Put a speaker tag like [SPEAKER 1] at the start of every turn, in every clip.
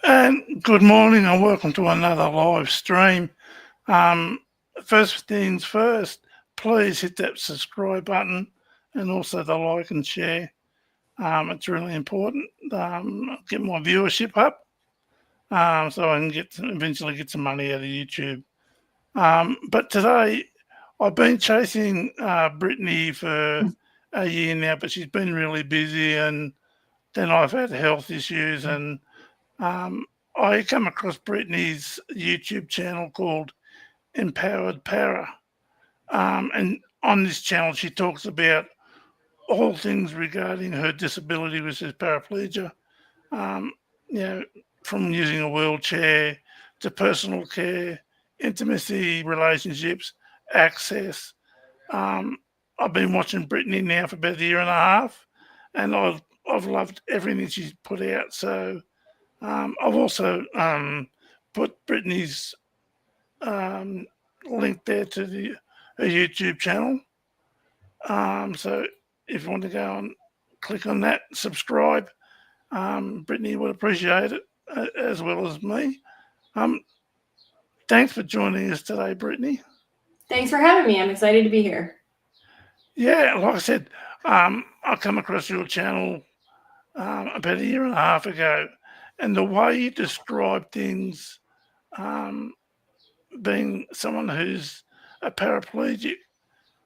[SPEAKER 1] And good morning and welcome to another live stream. Um, First things first, please hit that subscribe button and also the like and share. It's really important. Get my viewership up so I can eventually get some money out of YouTube. But today, I've been chasing Brittney for a year now, but she's been really busy, and then I've had health issues and um, I come across Brittney's YouTube channel called Empowered Para. And on this channel, she talks about all things regarding her disability, which is paraplegia, um, you know, from using a wheelchair to personal care, intimacy, relationships, access. Um, I've been watching Brittney now for about a year and a half, and I've loved everything she's put out. So I've also put Brittney's um, link there to her YouTube channel. So if you want to go and click on that, subscribe. Brittney would appreciate it as well as me. Um, Thanks for joining us today, Brittney.
[SPEAKER 2] Thanks for having me. I'm excited to be here.
[SPEAKER 1] Yeah, like I said, I come across your channel about a year and a half ago, and the way you describe things, um, being someone who's a paraplegic,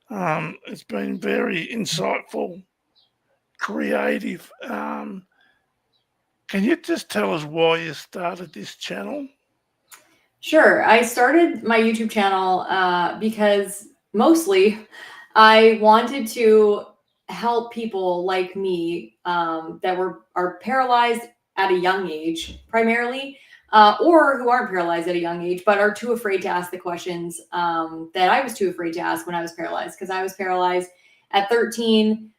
[SPEAKER 1] it's been very insightful, creative. Can you just tell us why you started this channel?
[SPEAKER 2] Sure. I started my YouTube channel because mostly I wanted to help people like me that are paralyzed at a young age, primarily, or who aren't paralyzed at a young age, but are too afraid to ask the questions that I was too afraid to ask when I was paralyzed. Because I was paralyzed at 13,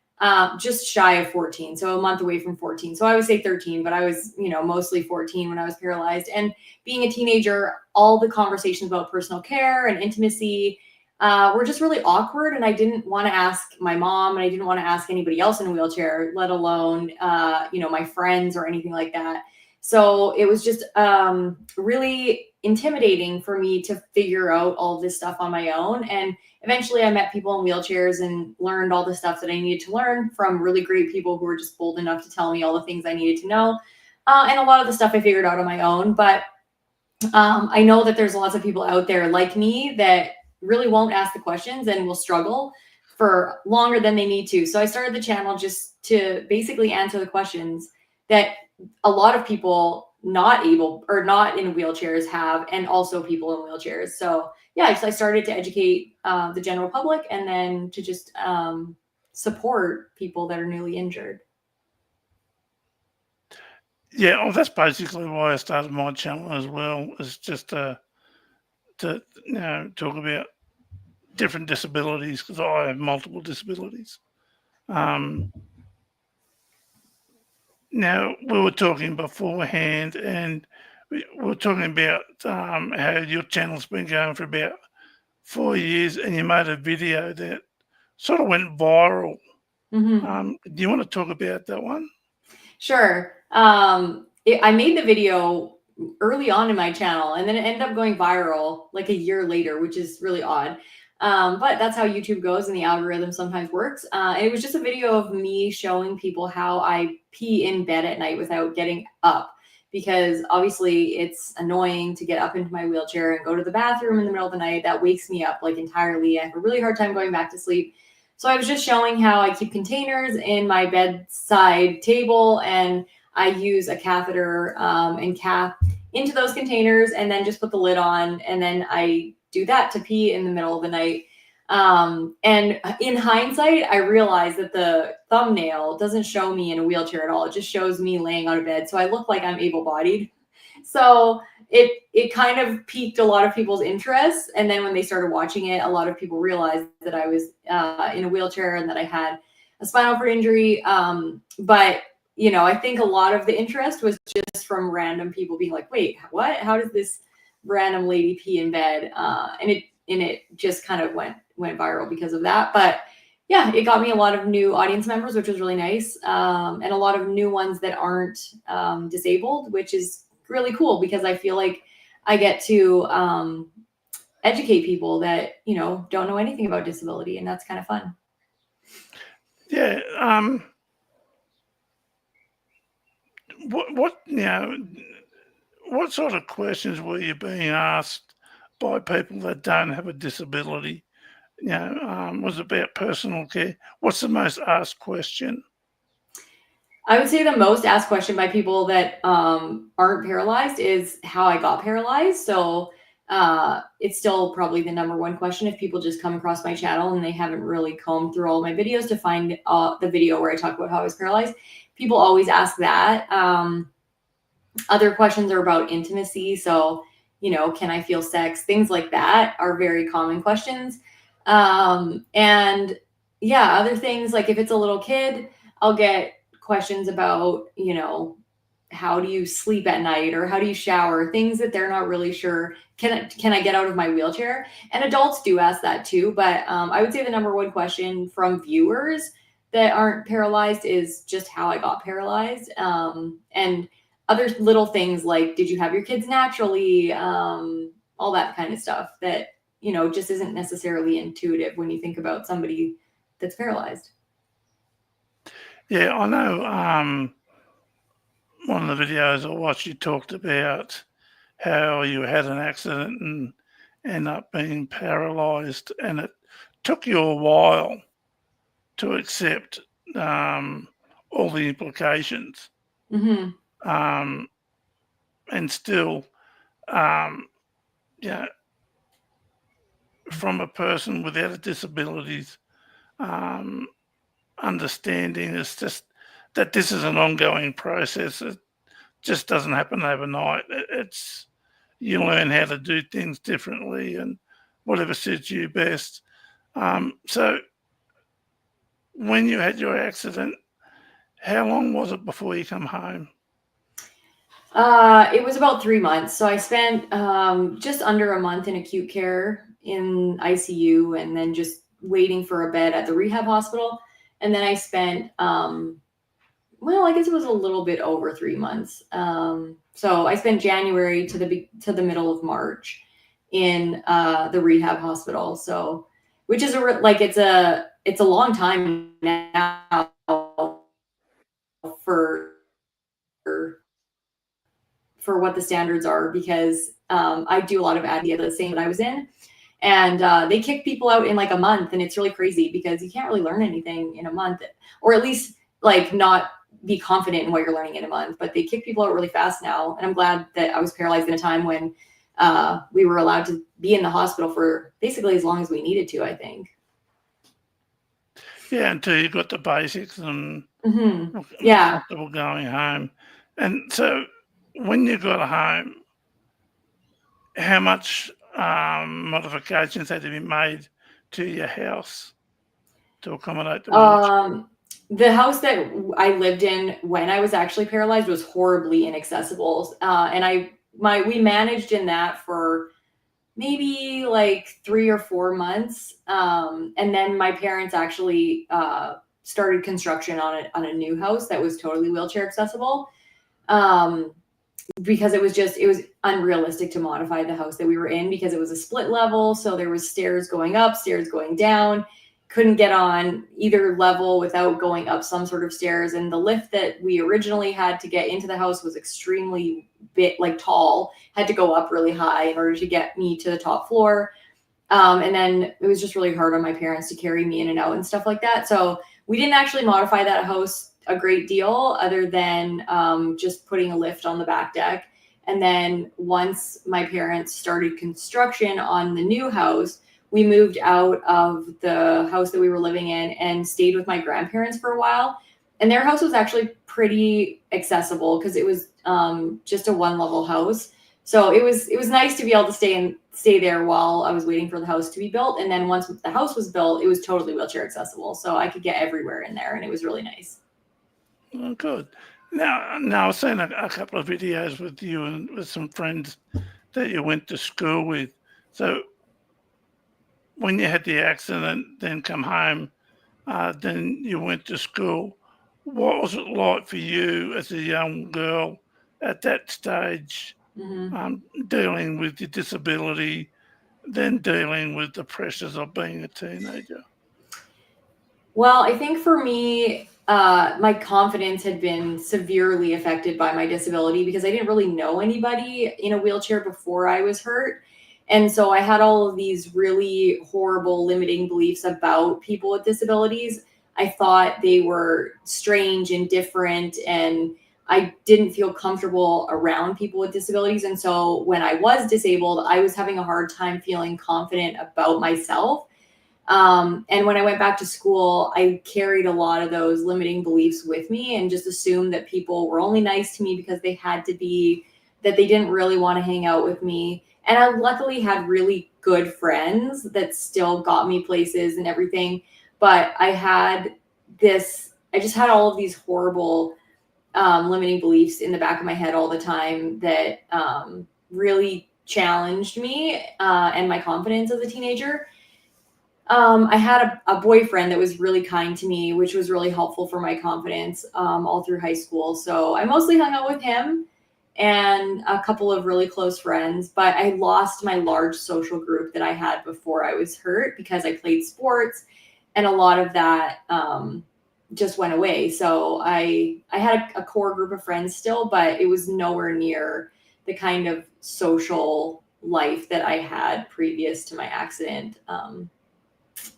[SPEAKER 2] just shy of 14, so a month away from 14. So I would say 13, but I was, mostly 14 when I was paralyzed. And being a teenager, all the conversations about personal care and intimacy were just really awkward. And I didn't want to ask my mom, and I didn't want to ask anybody else in a wheelchair, let alone, my friends or anything like that. So it was just really intimidating for me to figure out all this stuff on my own. And eventually I met people in wheelchairs and learned all the stuff that I needed to learn from really great people who were just bold enough to tell me all the things I needed to know. And a lot of the stuff I figured out on my own. But I know that there's lots of people out there like me that really won't ask the questions and will struggle for longer than they need to. So I started the channel just to basically answer the questions that a lot of people not able or not in wheelchairs have, and also people in wheelchairs. So yeah, I started to educate the general public, and then to just support people that are newly injured.
[SPEAKER 1] Yeah, well, that's basically why I started my channel as well. Is just to talk about different disabilities because I have multiple disabilities. Um, Now, we were talking beforehand, and we were talking about how your channel's been going for about 4 years, and you made a video that sort of went viral.
[SPEAKER 2] Mm-hmm.
[SPEAKER 1] Do you want to talk about that one?
[SPEAKER 2] Sure. I made the video early on in my channel, and then it ended up going viral like a year later, which is really odd. But that's how YouTube goes, and the algorithm sometimes works. It was just a video of me showing people how I pee in bed at night without getting up, because obviously it's annoying to get up into my wheelchair and go to the bathroom in the middle of the night. That wakes me up like entirely. I have a really hard time going back to sleep. So I was just showing how I keep containers in my bedside table, and I use a catheter and cap into those containers, and then just put the lid on, and then I do that to pee in the middle of the night. And in hindsight, I realized that the thumbnail doesn't show me in a wheelchair at all. It just shows me laying on a bed. So I look like I'm able-bodied. So it kind of piqued a lot of people's interest. And then when they started watching it, a lot of people realized that I was in a wheelchair and that I had a spinal cord injury. But I think a lot of the interest was just from random people being like, wait, what? How does this random lady pee in bed? And it just kind of went viral because of that. But yeah, it got me a lot of new audience members, which was really nice. And a lot of new ones that aren't disabled, which is really cool because I feel like I get to educate people that, don't know anything about disability, and that's kind of fun.
[SPEAKER 1] Yeah. What sort of questions were you being asked by people that don't have a disability? Was it about personal care? What's the most asked question?
[SPEAKER 2] I would say the most asked question by people that aren't paralyzed is how I got paralyzed. So it's still probably the number one question if people just come across my channel and they haven't really combed through all my videos to find the video where I talk about how I was paralyzed. People always ask that. Other questions are about intimacy. So, can I feel sex? Things like that are very common questions. And yeah, other things like if it's a little kid, I'll get questions about, how do you sleep at night or how do you shower? Things that they're not really sure. Can I get out of my wheelchair? And adults do ask that too. But I would say the number one question from viewers that aren't paralyzed is just how I got paralyzed. And other little things like, did you have your kids naturally? All that kind of stuff that, just isn't necessarily intuitive when you think about somebody that's paralyzed.
[SPEAKER 1] Yeah, I know. One of the videos I watched, you talked about how you had an accident and end up being paralyzed, and it took you a while to accept all the implications,
[SPEAKER 2] Hmm.
[SPEAKER 1] um, and still, um, yeah, from a person without a disabilities, um, understanding is just that this is an ongoing process. It just doesn't happen overnight. It's you learn how to do things differently and whatever suits you best. So when you had your accident, how long was it before you come home?
[SPEAKER 2] It was about 3 months. So I spent just under a month in acute care in ICU and then just waiting for a bed at the rehab hospital. And then I spent, well, I guess it was a little bit over 3 months. So I spent January to the middle of March in the rehab hospital. So, which is it's a long time now for for what the standards are because I do a lot of ad the same that I was in. And they kick people out in like a month. And it's really crazy because you can't really learn anything in a month, or at least like not be confident in what you're learning in a month. But they kick people out really fast now. And I'm glad that I was paralyzed in a time when we were allowed to be in the hospital for basically as long as we needed to, I think.
[SPEAKER 1] Yeah, until you got the basics and
[SPEAKER 2] Hmm.
[SPEAKER 1] were
[SPEAKER 2] Yeah.
[SPEAKER 1] comfortable going home. And so when you got home, how much modifications had to be made to your house to accommodate the wheelchair?
[SPEAKER 2] Um, the house that I lived in when I was actually paralyzed was horribly inaccessible. And we managed in that for maybe like 3 or 4 months. And then my parents actually started construction on a new house that was totally wheelchair accessible. Um, because it was unrealistic to modify the house that we were in because it was a split level. So there was stairs going up, stairs going down. Couldn't get on either level without going up some sort of stairs. And the lift that we originally had to get into the house was extremely tall, had to go up really high in order to get me to the top floor. And then it was just really hard on my parents to carry me in and out and stuff like that. So we didn't actually modify that house a great deal other than just putting a lift on the back deck. And then once my parents started construction on the new house, we moved out of the house that we were living in and stayed with my grandparents for a while. And their house was actually pretty accessible because it was just a one level house. So it was nice to be able to stay there while I was waiting for the house to be built. And then once the house was built, it was totally wheelchair accessible. So I could get everywhere in there and it was really nice.
[SPEAKER 1] Oh, good. Now I've seen a couple of videos with you and with some friends that you went to school with. So when you had the accident, then come home, then you went to school. What was it like for you as a young girl at that stage,
[SPEAKER 2] Hmm.
[SPEAKER 1] dealing with your disability, then dealing with the pressures of being a teenager?
[SPEAKER 2] Well, I think for me, my confidence had been severely affected by my disability because I didn't really know anybody in a wheelchair before I was hurt. And so I had all of these really horrible limiting beliefs about people with disabilities. I thought they were strange and different, and I didn't feel comfortable around people with disabilities. And so when I was disabled, I was having a hard time feeling confident about myself. And when I went back to school, I carried a lot of those limiting beliefs with me and just assumed that people were only nice to me because they had to be, that they didn't really want to hang out with me. And I luckily had really good friends that still got me places and everything. But I just had all of these horrible limiting beliefs in the back of my head all the time that really challenged me and my confidence as a teenager. I had a boyfriend that was really kind to me, which was really helpful for my confidence all through high school. So I mostly hung out with him and a couple of really close friends, but I lost my large social group that I had before I was hurt because I played sports, and a lot of that just went away. So I had a core group of friends still, but it was nowhere near the kind of social life that I had previous to my accident.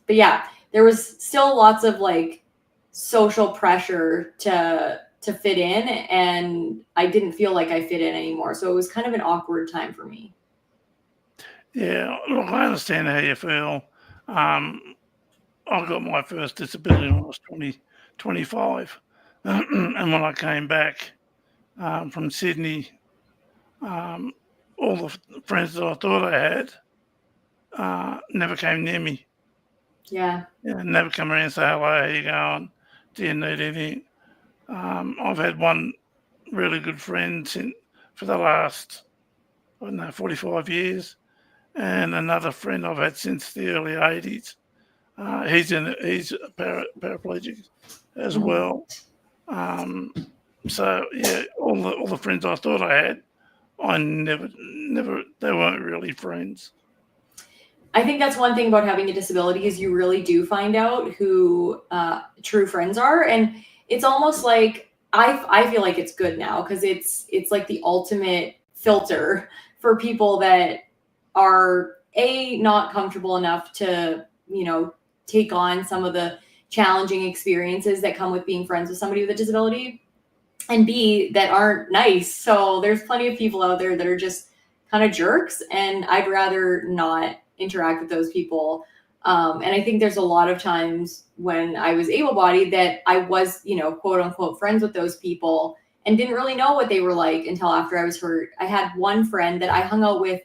[SPEAKER 2] But yeah, there was still lots of like social pressure to fit in, and I didn't feel like I fit in anymore. So it was kind of an awkward time for me.
[SPEAKER 1] Yeah, look, I understand how you feel. Um, I got my first disability when I was 25. And when I came back from Sydney, um, all the friends that I thought I had never came near me.
[SPEAKER 2] Yeah.
[SPEAKER 1] Yeah, never come around and say, hello, how you going? Do you need anything? I've had one really good friend for the last, I don't know, 45 years, and another friend I've had since the early 80s. He's a paraplegic as
[SPEAKER 2] Mhm.
[SPEAKER 1] well. Um, so yeah, all the friends I thought I had, I never they weren't really friends.
[SPEAKER 2] I think that's one thing about having a disability is you really do find out who true friends are, and it's almost like I feel like it's good now because it's like the ultimate filter for people that are not comfortable enough to take on some of the challenging experiences that come with being friends with somebody with a disability, and B, that aren't nice. So there's plenty of people out there that are just kind of jerks, and I'd rather not interact with those people. And I think there's a lot of times when I was able-bodied that I was, quote unquote, friends with those people and didn't really know what they were like until after I was hurt. I had one friend that I hung out with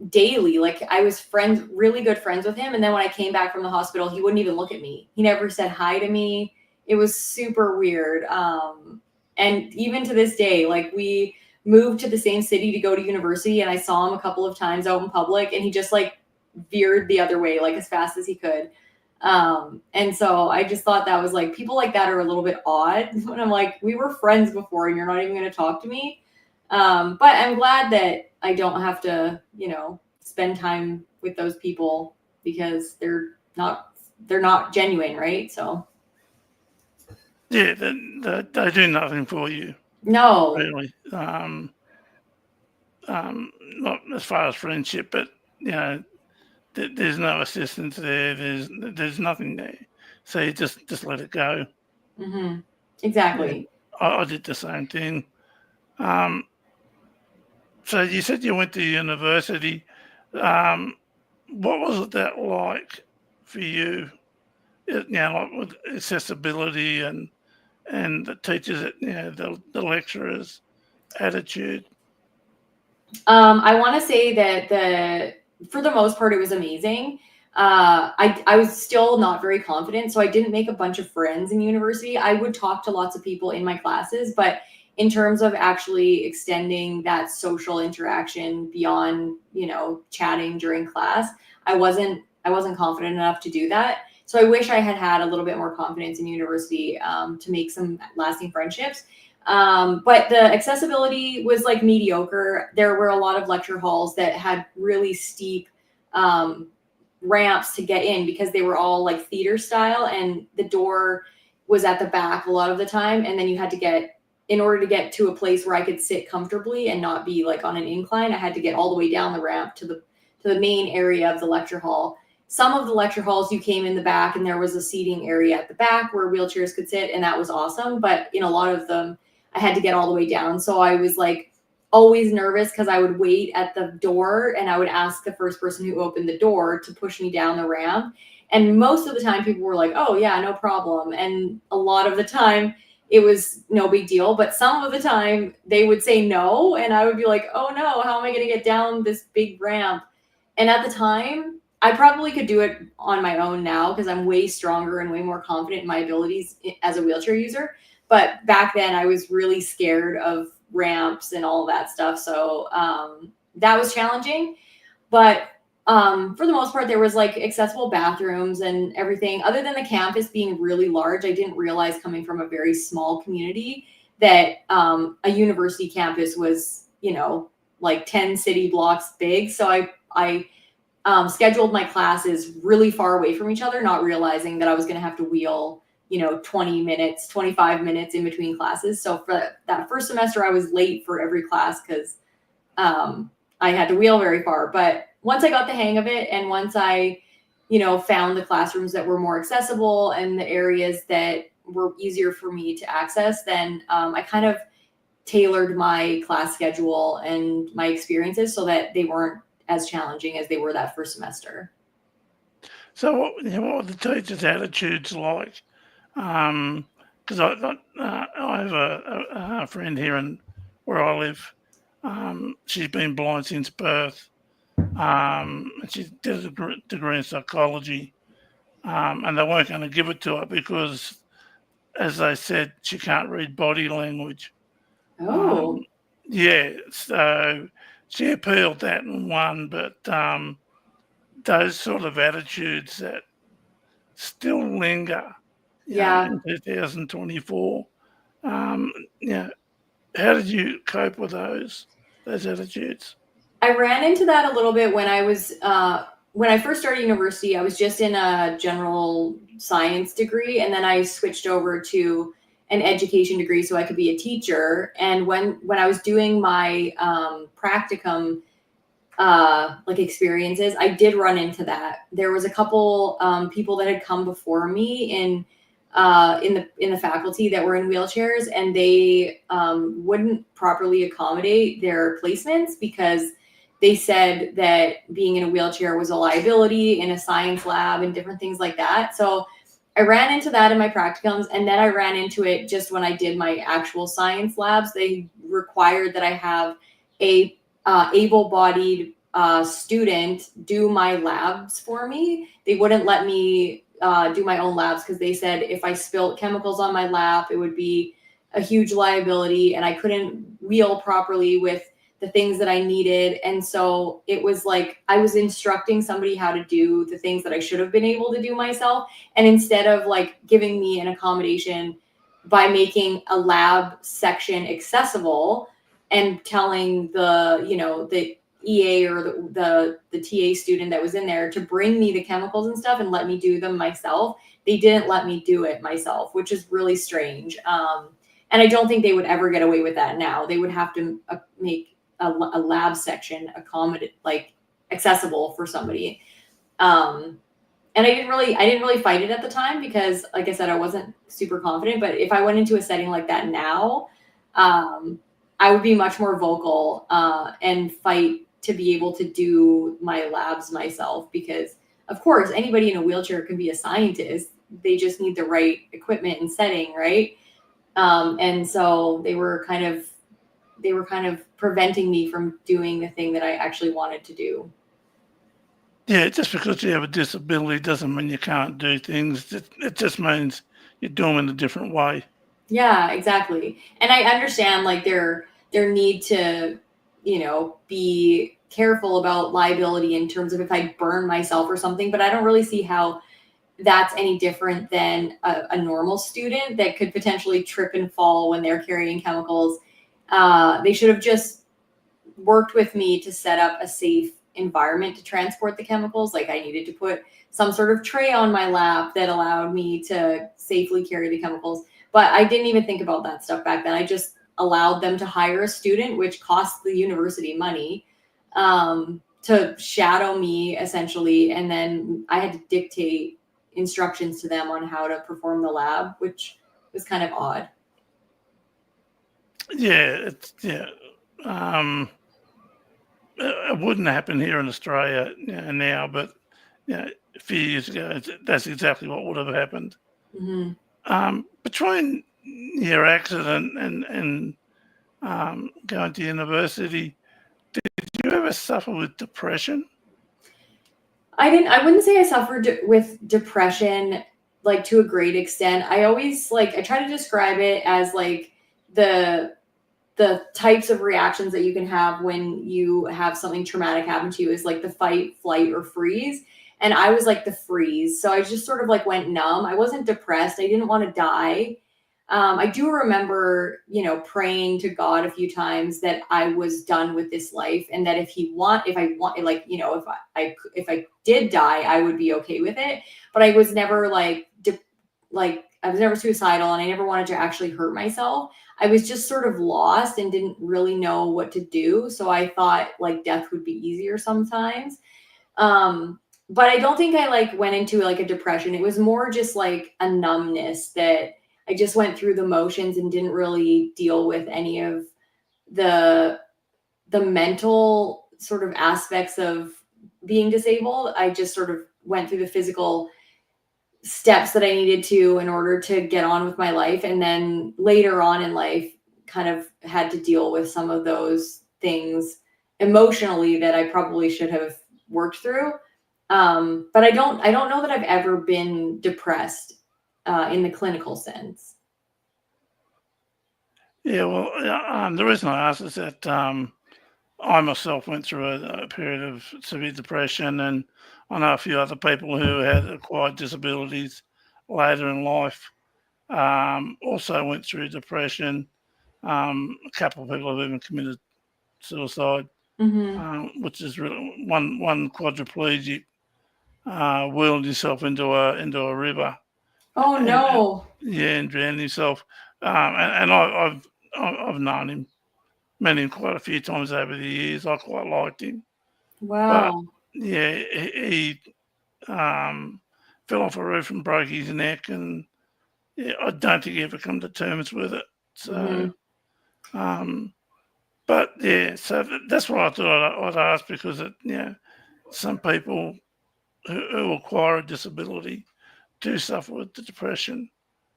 [SPEAKER 2] daily. Like I was really good friends with him. And then when I came back from the hospital, he wouldn't even look at me. He never said hi to me. It was super weird. And even to this day, like we moved to the same city to go to university, and I saw him a couple of times out in public, and he just like veered the other way, like as fast as he could. And so I just thought that was like, people like that are a little bit odd when I'm like, we were friends before and you're not even going to talk to me. But I'm glad that I don't have to, spend time with those people because they're not genuine, right? So
[SPEAKER 1] Yeah, they do nothing for you
[SPEAKER 2] no.
[SPEAKER 1] really. Not as far as friendship, but you know, there's no assistance there. There's nothing there. So you just let it go.
[SPEAKER 2] Hmm.
[SPEAKER 1] Yeah,
[SPEAKER 2] Exactly.
[SPEAKER 1] I did the same thing. Um, so you said you went to university. Um, what was it that like for you? Like with accessibility and the teachers, the lecturers' attitude.
[SPEAKER 2] I want to say that for the most part, it was amazing. I was still not very confident, so I didn't make a bunch of friends in university. I would talk to lots of people in my classes, but in terms of actually extending that social interaction beyond, chatting during class, I wasn't confident enough to do that. So I wish I had had a little bit more confidence in university to make some lasting friendships. But the accessibility was like mediocre. There were a lot of lecture halls that had really steep ramps to get in because they were all like theater style, and the door was at the back a lot of the time. And then you had to get, in order to get to a place where I could sit comfortably and not be like on an incline, I had to get all the way down the ramp to the main area of the lecture hall. Some of the lecture halls you came in the back and there was a seating area at the back where wheelchairs could sit, and that was awesome. But in a lot of them, I had to get all the way down. So I was like always nervous because I would wait at the door and I would ask the first person who opened the door to push me down the ramp. And most of the time people were like, oh yeah, no problem. And a lot of the time it was no big deal. But some of the time they would say no. And I would be like, oh no, how am I going to get down this big ramp? And at the time, I probably could do it on my own now because I'm way stronger and way more confident in my abilities as a wheelchair user. But back then I was really scared of ramps and all of that stuff. So that was challenging. But for the most part, there was like accessible bathrooms and everything. Other than the campus being really large, I didn't realize, coming from a very small community, that a university campus was, you know, like 10 city blocks big. So I scheduled my classes really far away from each other, not realizing that I was going to have to wheel, you know, 20 minutes, 25 minutes in between classes. So for that first semester, I was late for every class because I had to wheel very far. But once I got the hang of it, and once I, you know, found the classrooms that were more accessible and the areas that were easier for me to access, then I kind of tailored my class schedule and my experiences so that they weren't as challenging as they were that first semester.
[SPEAKER 1] So what were the teachers' attitudes like? Because I have a friend here where I live. She's been blind since birth. And she did a degree in psychology. And they weren't going to give it to her because, as they said, she can't read body language.
[SPEAKER 2] Oh,
[SPEAKER 1] Yeah, so she appealed that and won, but those sort of attitudes that still linger,
[SPEAKER 2] yeah.
[SPEAKER 1] in 2024. Yeah, how did you cope with those attitudes?
[SPEAKER 2] I ran into that a little bit when I was when I first started university. I was just in a general science degree, and then I switched over to an education degree so I could be a teacher. And when I was doing my practicum like experiences, I did run into that. There was a couple people that had come before me in the faculty that were in wheelchairs, and they wouldn't properly accommodate their placements because they said that being in a wheelchair was a liability in a science lab and different things like that. So I ran into that in my practicums, and then I ran into it just when I did my actual science labs. They required that I have a able-bodied student do my labs for me. They wouldn't let me do my own labs because they said if I spilt chemicals on my lap, it would be a huge liability, and I couldn't wheel properly with the things that I needed. And so it was like I was instructing somebody how to do the things that I should have been able to do myself. And instead of like giving me an accommodation by making a lab section accessible and telling the, you know, the EA or the TA student that was in there to bring me the chemicals and stuff and let me do them myself, they didn't let me do it myself, which is really strange. And I don't think they would ever get away with that now. They would have to make a lab section accommodate, like accessible for somebody. And I didn't really fight it at the time because, like I said, I wasn't super confident. But if I went into a setting like that now, I would be much more vocal and fight to be able to do my labs myself, because of course anybody in a wheelchair can be a scientist. They just need the right equipment and setting, right? And so they were kind of preventing me from doing the thing that I actually wanted to do.
[SPEAKER 1] Yeah, just because you have a disability doesn't mean you can't do things. It just means you do them in a different way.
[SPEAKER 2] Yeah, exactly. And I understand like their need to, you know, be careful about liability in terms of if I burn myself or something, but I don't really see how that's any different than a normal student that could potentially trip and fall when they're carrying chemicals. They should have just worked with me to set up a safe environment to transport the chemicals. Like I needed to put some sort of tray on my lap that allowed me to safely carry the chemicals. But I didn't even think about that stuff back then. I just allowed them to hire a student, which costs the university money, to shadow me essentially. And then I had to dictate instructions to them on how to perform the lab, which was kind of odd.
[SPEAKER 1] Yeah, it wouldn't happen here in Australia now, but a few years ago, that's exactly what would have happened. Between your accident and going to university, did you ever suffer with depression?
[SPEAKER 2] I wouldn't say I suffered with depression like to a great extent. I always I try to describe it as like the types of reactions that you can have when you have something traumatic happen to you is like the fight, flight, or freeze. And I was like the freeze. So I just sort of like went numb. I wasn't depressed. I didn't want to die. I do remember, praying to God a few times that I was done with this life, and that if I did die, I would be okay with it. But I was never I was never suicidal, and I never wanted to actually hurt myself. I was just sort of lost and didn't really know what to do. So I thought like death would be easier sometimes. But I don't think I went into a depression. It was more just like a numbness that I just went through the motions and didn't really deal with any of the mental sort of aspects of being disabled. I just sort of went through the physical steps that I needed to in order to get on with my life. And then later on in life, kind of had to deal with some of those things emotionally that I probably should have worked through. But I don't know that I've ever been depressed in the clinical sense.
[SPEAKER 1] Yeah, well, the reason I asked is that I myself went through a period of severe depression, and I know a few other people who had acquired disabilities later in life also went through depression. A couple of people have even committed suicide, which is really one quadriplegic wheeled himself into a river.
[SPEAKER 2] Oh no!
[SPEAKER 1] And drowned himself. And I've known him, met him quite a few times over the years. I quite liked him, but
[SPEAKER 2] Wow.
[SPEAKER 1] yeah, he fell off a roof and broke his neck, and I don't think he ever come to terms with it. So, but yeah, so that's why I thought I'd ask, because some people who acquire a disability do suffer with the depression.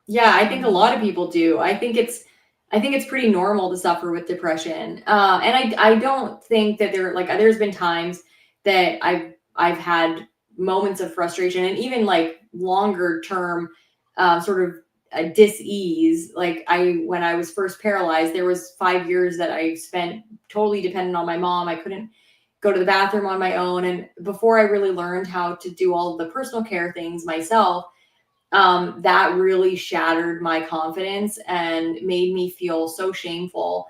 [SPEAKER 2] Yeah, I think a lot of people do. I think it's pretty normal to suffer with depression. And I don't think that there's been times that I've had moments of frustration, and even longer term sort of dis-ease. When I was first paralyzed, there was 5 years that I spent totally dependent on my mom. I couldn't go to the bathroom on my own. And before I really learned how to do all of the personal care things myself, that really shattered my confidence and made me feel so shameful.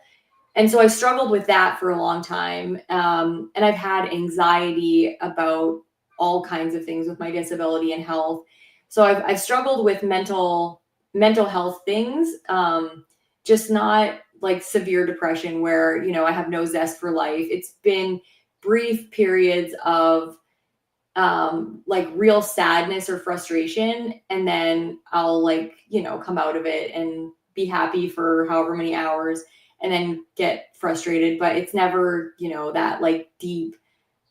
[SPEAKER 2] And so I struggled with that for a long time. And I've had anxiety about all kinds of things with my disability and health. So I've struggled with mental health things, just not like severe depression where, I have no zest for life. It's been brief periods of real sadness or frustration, and then I'll come out of it and be happy for however many hours and then get frustrated. But it's never that deep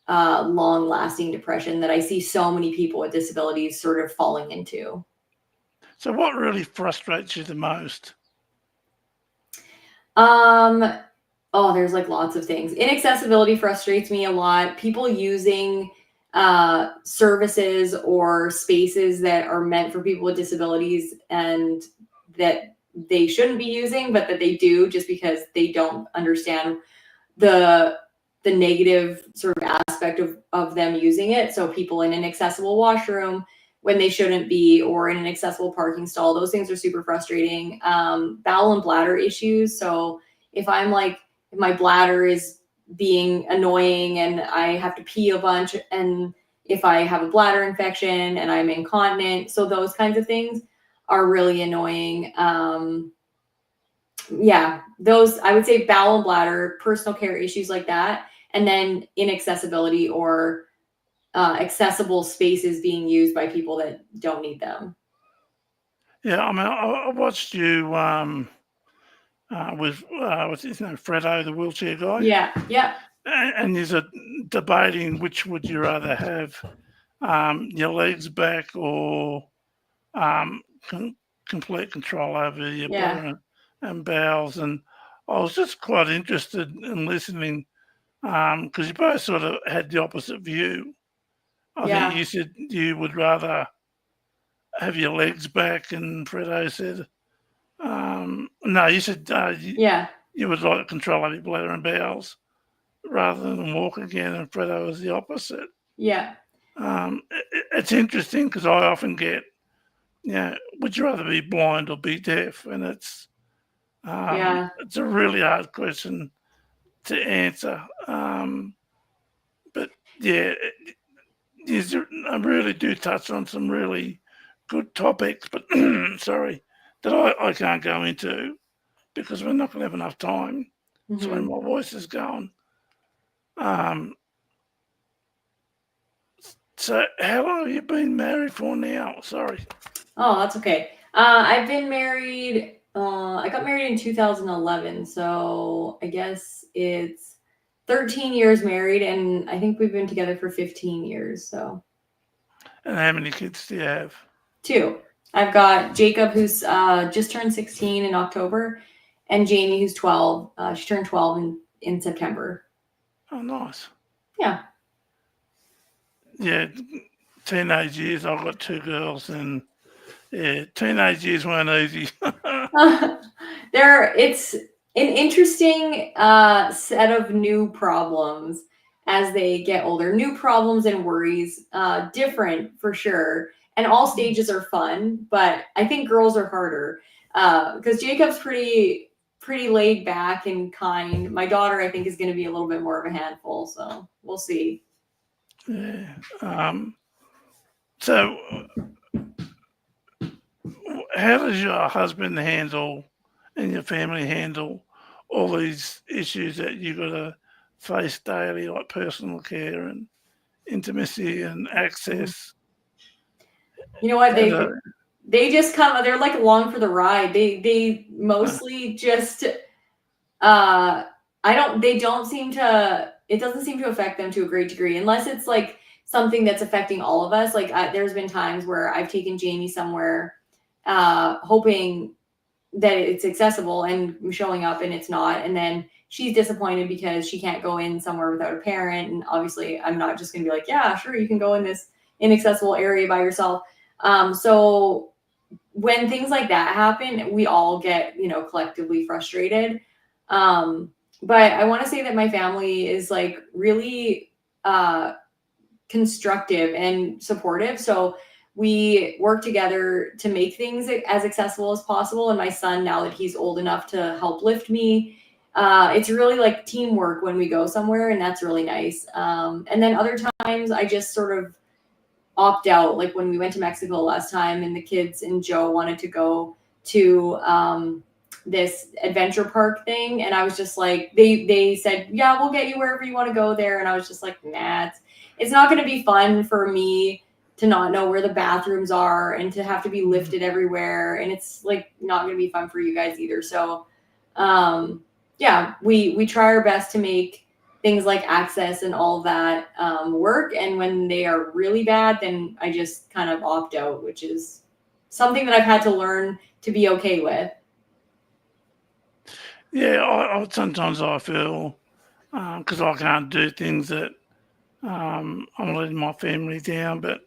[SPEAKER 2] long lasting depression that I see so many people with disabilities sort of falling into.
[SPEAKER 1] So what really frustrates you the most?
[SPEAKER 2] There's lots of things. Inaccessibility frustrates me a lot. People using services or spaces that are meant for people with disabilities and that they shouldn't be using, but that they do just because they don't understand the negative sort of aspect of them using it. So people in an accessible washroom when they shouldn't be, or in an accessible parking stall. Those things are super frustrating. Bowel and bladder issues. So if my bladder is being annoying and I have to pee a bunch, and if I have a bladder infection and I'm incontinent, so those kinds of things are really annoying. Yeah, those, I would say bowel and bladder, personal care issues like that, and then inaccessibility or accessible spaces being used by people that don't need them.
[SPEAKER 1] Yeah, I mean, I watched you with what's his name, Fredo, the wheelchair guy,
[SPEAKER 2] Yeah, yeah,
[SPEAKER 1] and there's a debating which would you rather have, your legs back or um, complete control over your
[SPEAKER 2] yeah,
[SPEAKER 1] bladder and bowels. And I was just quite interested in listening because you both sort of had the opposite view. I think
[SPEAKER 2] yeah,
[SPEAKER 1] you said you would rather have your legs back, and Fredo said, no, you said
[SPEAKER 2] yeah,
[SPEAKER 1] you would like control over your bladder and bowels rather than walk again, and Fredo was the opposite.
[SPEAKER 2] yeah,
[SPEAKER 1] It's interesting because I often get, would you rather be blind or be deaf? And
[SPEAKER 2] yeah,
[SPEAKER 1] it's a really hard question to answer. But yeah, I really do touch on some really good topics, but sorry, that I can't go into because we're not going to have enough time. Sorry,
[SPEAKER 2] hmm
[SPEAKER 1] my voice is going. Um, so how long have you been married for now? Sorry.
[SPEAKER 2] Oh, that's okay. I've been married. I got married in 2011, so I guess it's 13 years married, and I think we've been together for 15 years. So
[SPEAKER 1] And how many kids do you have?
[SPEAKER 2] two. I've got Jacob, who's just turned 16 in October, and Jamie, who's 12. She turned 12 in September.
[SPEAKER 1] Oh, nice.
[SPEAKER 2] Yeah.
[SPEAKER 1] Yeah, teenage years. I've got two girls, and yeah, teenage years weren't easy.
[SPEAKER 2] It's an interesting set of new problems as they get older. New problems and worries, different for sure. And all stages are fun, but I think girls are harder because Jacob's pretty laid back and kind. My daughter, I think, is going to be a little bit more of a handful, so we'll see.
[SPEAKER 1] Yeah. So, how does your husband handle and your family handle all these issues that you got to face daily, like personal care and intimacy and access?
[SPEAKER 2] You know what?
[SPEAKER 1] How do,
[SPEAKER 2] They just come. They're like along for the ride. They mostly just uh I don't they don't seem to it doesn't seem to affect them to a great degree unless it's like something that's affecting all of us. Like there's been times where I've taken Jamie somewhere hoping that it's accessible and showing up and it's not, and then she's disappointed because she can't go in somewhere without a parent, and obviously I'm not just going to be like, yeah, sure, you can go in this inaccessible area by yourself. So when things like that happen, we all get, collectively frustrated. Um, but I want to say that my family is like really constructive and supportive. So we work together to make things as accessible as possible. And my son, now that he's old enough to help lift me, it's really like teamwork when we go somewhere, and that's really nice. And then other times I just sort of opt out. Like when we went to Mexico last time, and the kids and Joe wanted to go to this adventure park thing, and I was just like, they said, yeah, we'll get you wherever you want to go there, and I was just like, nah, it's not going to be fun for me to not know where the bathrooms are and to have to be lifted everywhere, and it's like not going to be fun for you guys either. So yeah, we try our best to make things like access and all of that work. And when they are really bad, then I just kind of opt out, which is something that I've had to learn to be okay with.
[SPEAKER 1] yeah, sometimes I feel because I can't do things that I'm letting my family down, but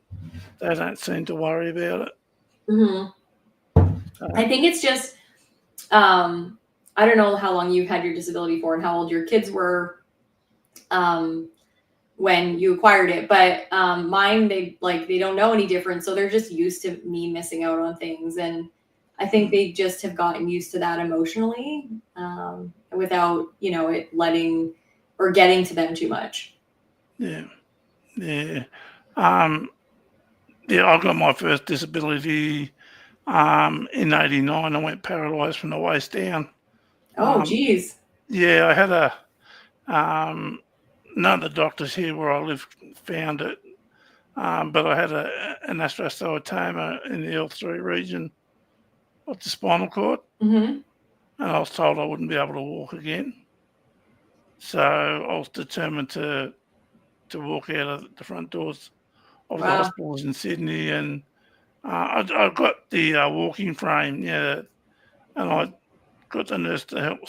[SPEAKER 1] they don't seem to worry about it.
[SPEAKER 2] Mm-hmm. I think it's just, I don't know how long you've had your disability for and how old your kids were. Um, when you acquired it. But mine, they don't know any different, so they're just used to me missing out on things, and I think they just have gotten used to that emotionally, without it letting or getting to them too much.
[SPEAKER 1] Yeah. Yeah. Um, yeah, I got my first disability in '89. I went paralysed from the waist down.
[SPEAKER 2] Oh,
[SPEAKER 1] Um,
[SPEAKER 2] geez.
[SPEAKER 1] yeah, I had none of the doctors here where I live found it, but I had an astrocytoma in the L3 region of the spinal cord,
[SPEAKER 2] Mm-hmm.
[SPEAKER 1] and I was told I wouldn't be able to walk again. So I was determined to walk out of the front doors of the
[SPEAKER 2] Wow.
[SPEAKER 1] hospitals in Sydney, and I got the walking frame, yeah, and I got the nurse to help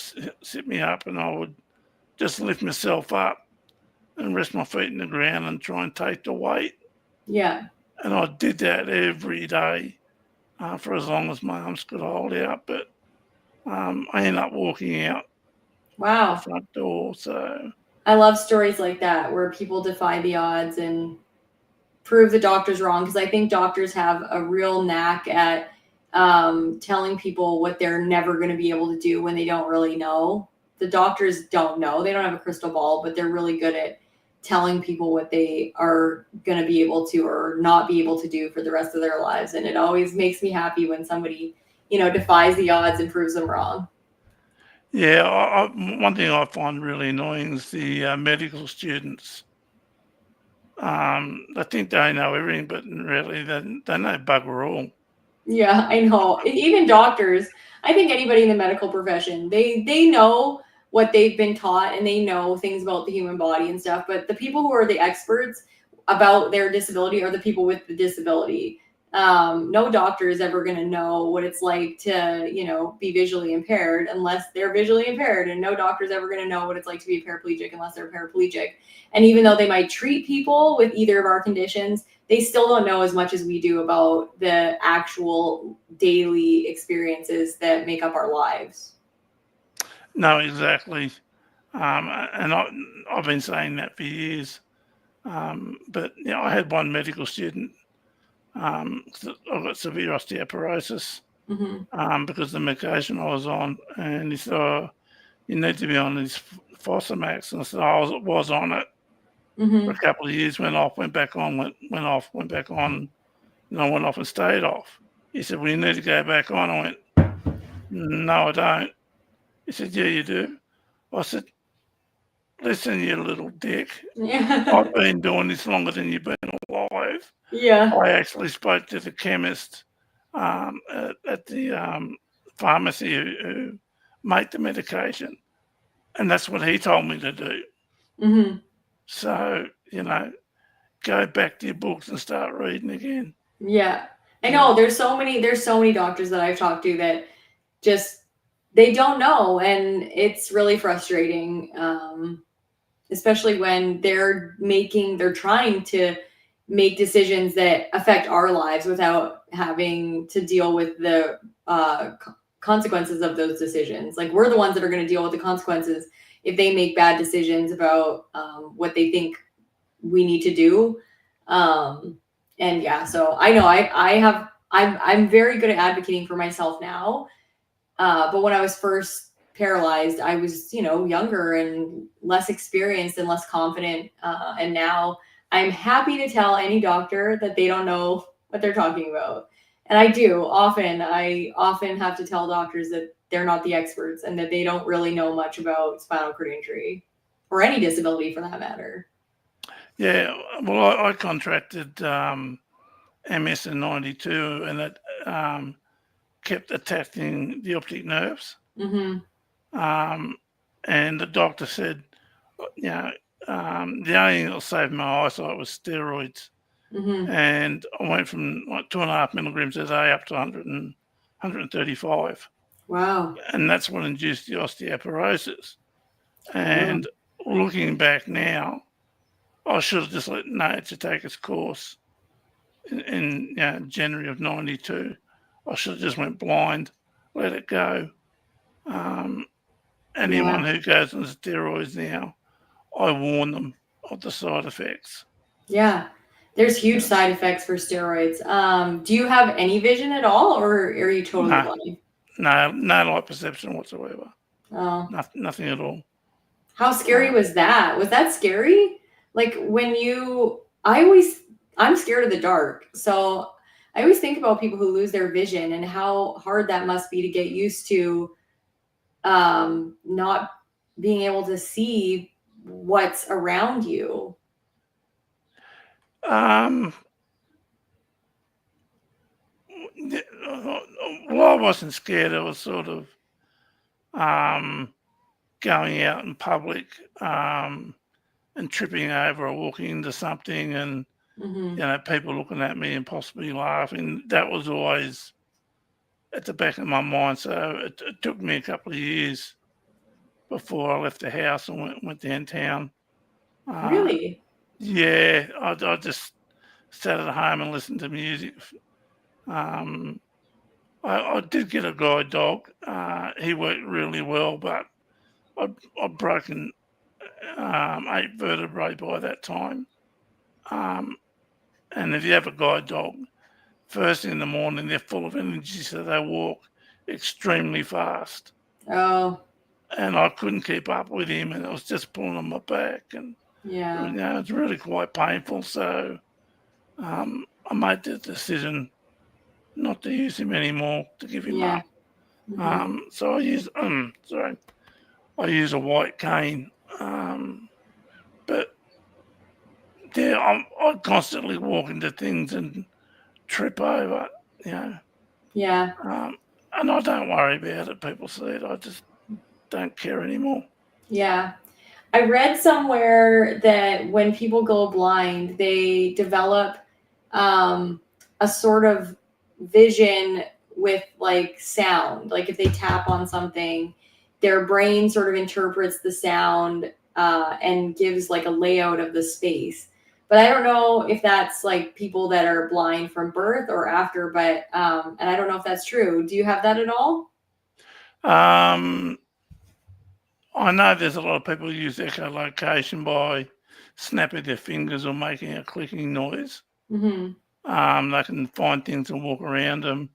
[SPEAKER 1] sit me up, and I would just lift myself up and rest my feet in the ground and try and take the weight.
[SPEAKER 2] Yeah.
[SPEAKER 1] And I did that every day for as long as my arms could hold out. But I ended up walking out the
[SPEAKER 2] Wow.
[SPEAKER 1] front door. So,
[SPEAKER 2] I love stories like that where people defy the odds and prove the doctors wrong, because I think doctors have a real knack at telling people what they're never going to be able to do when they don't really know. The doctors don't know; they don't have a crystal ball, but they're really good at telling people what they are going to be able to or not be able to do for the rest of their lives. And it always makes me happy when somebody defies the odds and proves them wrong.
[SPEAKER 1] yeah, one thing I find really annoying is the medical students. They think they know everything, but really they know bugger all.
[SPEAKER 2] Yeah, I know. Even doctors, I think anybody in the medical profession, they know what they've been taught and they know things about the human body and stuff, but the people who are the experts about their disability are the people with the disability. No doctor is ever going to know what it's like to, be visually impaired unless they're visually impaired, and no doctor is ever going to know what it's like to be a paraplegic unless they're paraplegic. And even though they might treat people with either of our conditions, they still don't know as much as we do about the actual daily experiences that make up our lives.
[SPEAKER 1] No, exactly. And I've been saying that for years. But I had one medical student. I've got severe osteoporosis
[SPEAKER 2] Hmm.
[SPEAKER 1] because of the medication I was on, and he said, "Oh, you need to be on this Fosamax." And I said, "I was on it for a
[SPEAKER 2] Hmm.
[SPEAKER 1] couple of years. Went off, went back on, went off, went back on. Went off and stayed off." He said, "Well, you need to go back on." I went, "No, I don't." He said, "Yeah, you do." I said, "Listen, you little dick.
[SPEAKER 2] Yeah.
[SPEAKER 1] I've been doing this longer than you've been alive."
[SPEAKER 2] Yeah.
[SPEAKER 1] I actually spoke to the chemist at the pharmacy who make the medication, and that's what he told me to do.
[SPEAKER 2] Hmm.
[SPEAKER 1] So, go back to your books and start reading again.
[SPEAKER 2] Yeah. I
[SPEAKER 1] Yeah.
[SPEAKER 2] know there's so many doctors that I've talked to that just they don't know, and it's really frustrating. Especially when they're trying to make decisions that affect our lives without having to deal with the consequences of those decisions. Like, we're the ones that are going to deal with the consequences if they make bad decisions about what they think we need to do. And yeah, so I know I'm very good at advocating for myself now, but when I was first paralyzed, I was, younger and less experienced and less confident. And now I'm happy to tell any doctor that they don't know what they're talking about. And I do often. I often have to tell doctors that they're not the experts and that they don't really know much about spinal cord injury or any disability for that matter.
[SPEAKER 1] Yeah. Well, I contracted MS in '92, and it kept attacking the optic nerves.
[SPEAKER 2] Mm-hmm.
[SPEAKER 1] Um, and the doctor said, you know, the only thing that saved my eyesight was steroids.
[SPEAKER 2] Mm-hmm.
[SPEAKER 1] And I went from like 2.5 milligrams a day up to 135.
[SPEAKER 2] Wow.
[SPEAKER 1] And that's what induced the osteoporosis.
[SPEAKER 2] Oh,
[SPEAKER 1] And looking back now, I should have just let nature take its course in January of '92. I should have just went blind, let it go. Um,
[SPEAKER 2] yeah.
[SPEAKER 1] Anyone who goes on steroids now, I warn them. of the side effects.
[SPEAKER 2] Yeah. There's huge
[SPEAKER 1] Yeah.
[SPEAKER 2] side effects for steroids. Do you have any vision at all, or are you totally
[SPEAKER 1] No,
[SPEAKER 2] blind?
[SPEAKER 1] no light perception whatsoever.
[SPEAKER 2] Oh,
[SPEAKER 1] Nothing at all.
[SPEAKER 2] how scary
[SPEAKER 1] Uh,
[SPEAKER 2] was that? Was that scary? Like when you, I'm scared of the dark. So I always think about people who lose their vision and how hard that must be to get used to not being able to see what's around you.
[SPEAKER 1] um, well, I wasn't scared. I was sort of um, going out in public and tripping over or walking into something, and
[SPEAKER 2] Mm-hmm.
[SPEAKER 1] people looking at me and possibly laughing. That was always at the back of my mind. So it took me a couple of years before I left the house and went downtown. Uh,
[SPEAKER 2] Really?
[SPEAKER 1] yeah, I just sat at home and listened to music. Um, I did get a guide dog. He worked really well, but I'd broken 8 vertebrae by that time. Um, and if you have a guide dog, first thing in the morning, they're full of energy, so they walk extremely fast.
[SPEAKER 2] Oh,
[SPEAKER 1] And I couldn't keep up with him, and I was just pulling on my back, and
[SPEAKER 2] yeah.
[SPEAKER 1] it's really quite painful. So I made the decision not to use him anymore, to give him
[SPEAKER 2] Yeah.
[SPEAKER 1] up.
[SPEAKER 2] Mm-hmm.
[SPEAKER 1] So I use I use a white cane, but yeah, I constantly walk into things and trip over, you know,
[SPEAKER 2] Yeah.
[SPEAKER 1] um, and I don't worry about it. People see it, I just don't care anymore.
[SPEAKER 2] Yeah. I read somewhere that when people go blind, they develop um, a sort of vision with like sound. Like if they tap on something, their brain sort of interprets the sound and gives like a layout of the space. But I don't know if that's like people that are blind from birth or after, but and I don't know if that's true. Do you have that at all?
[SPEAKER 1] Um, I know there's a lot of people who use echolocation by snapping their fingers or making a clicking noise.
[SPEAKER 2] Mm-hmm.
[SPEAKER 1] They can find things and walk around them.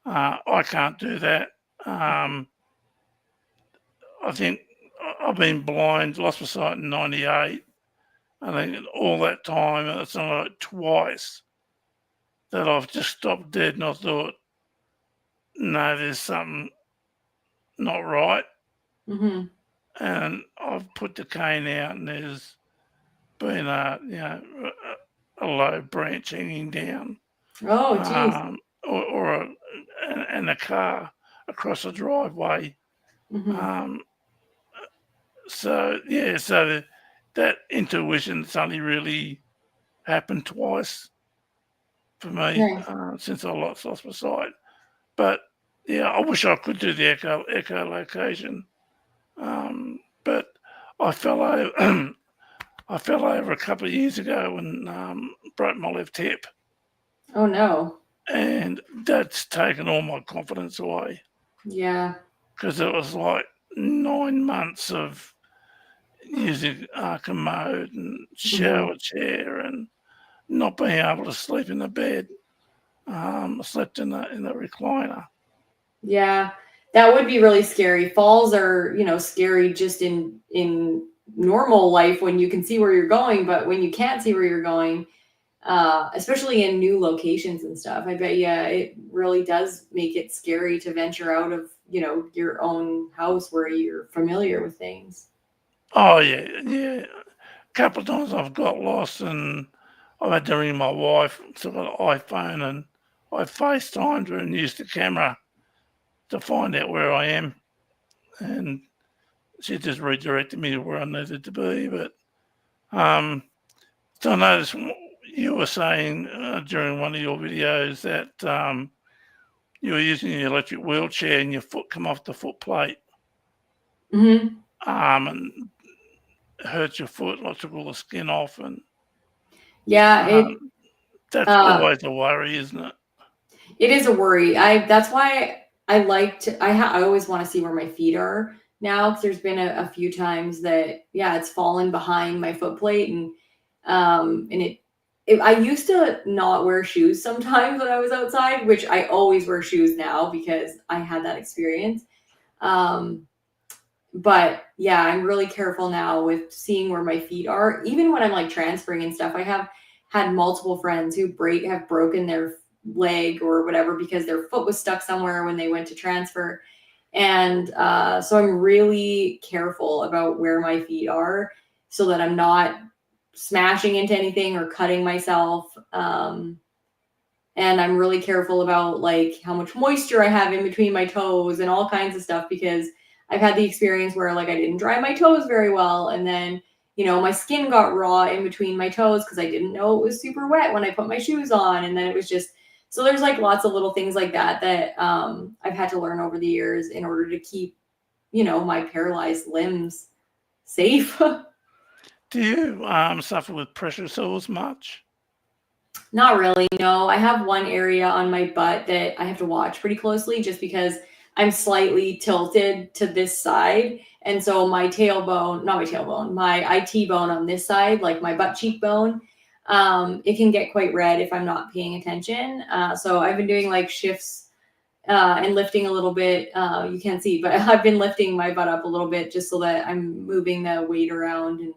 [SPEAKER 1] I can't do that. Um, I think I've been blind, lost my sight in '98. I think all that time, it's only like twice that I've just stopped dead and I thought, no, there's something not right.
[SPEAKER 2] Mm-hmm.
[SPEAKER 1] And I've put the cane out and there's been a low branch hanging down,
[SPEAKER 2] Oh, geez.
[SPEAKER 1] um, and a car across the driveway.
[SPEAKER 2] Mm-hmm.
[SPEAKER 1] Um, so yeah, that intuition's only really happened twice for me
[SPEAKER 2] Nice.
[SPEAKER 1] since I lost my sight. But yeah, I wish I could do the echolocation, but I fell over. I fell over a couple of years ago and broke my left hip,
[SPEAKER 2] Oh no.
[SPEAKER 1] and that's taken all my confidence away
[SPEAKER 2] Yeah.
[SPEAKER 1] because it was like 9 months of using a commode and
[SPEAKER 2] Hmm.
[SPEAKER 1] shower chair and not being able to sleep in the bed. I slept in the recliner.
[SPEAKER 2] Yeah. That would be really scary. Falls are, scary just in normal life when you can see where you're going, but when you can't see where you're going, especially in new locations and stuff, I bet yeah, it really does make it scary to venture out of, your own house where you're familiar with things.
[SPEAKER 1] Oh yeah, yeah. A couple of times I've got lost and I've had to ring my wife. So I've got an iPhone and I FaceTimed her and used the camera to find out where I am, and she just redirected me to where I needed to be. But um, so I noticed you were saying during one of your videos that you were using the electric wheelchair and your foot come off the foot plate
[SPEAKER 2] Hmm.
[SPEAKER 1] and hurt your foot. I took all the skin off, and
[SPEAKER 2] Yeah,
[SPEAKER 1] um, that's
[SPEAKER 2] uh,
[SPEAKER 1] always a worry, isn't it?
[SPEAKER 2] it is a worry. That's why I always want to see where my feet are now, because there's been a few times that, yeah, it's fallen behind my foot plate, and I used to not wear shoes sometimes when I was outside, which I always wear shoes now because I had that experience. But yeah, I'm really careful now with seeing where my feet are. Even when I'm like transferring and stuff, I have had multiple friends who have broken their leg or whatever because their foot was stuck somewhere when they went to transfer. And so I'm really careful about where my feet are so that I'm not smashing into anything or cutting myself. And I'm really careful about like how much moisture I have in between my toes and all kinds of stuff, because I've had the experience where like I didn't dry my toes very well, and then my skin got raw in between my toes because I didn't know it was super wet when I put my shoes on, and then it was just, so there's like lots of little things like that that I've had to learn over the years in order to keep my paralyzed limbs safe.
[SPEAKER 1] Do you suffer with pressure sores much?
[SPEAKER 2] Not really, no. I have one area on my butt that I have to watch pretty closely just because I'm slightly tilted to this side. And so my tailbone, not my tailbone, my IT bone on this side, like my butt cheekbone, it can get quite red if I'm not paying attention. So I've been doing like shifts and lifting a little bit. You can't see, but I've been lifting my butt up a little bit just so that I'm moving the weight around and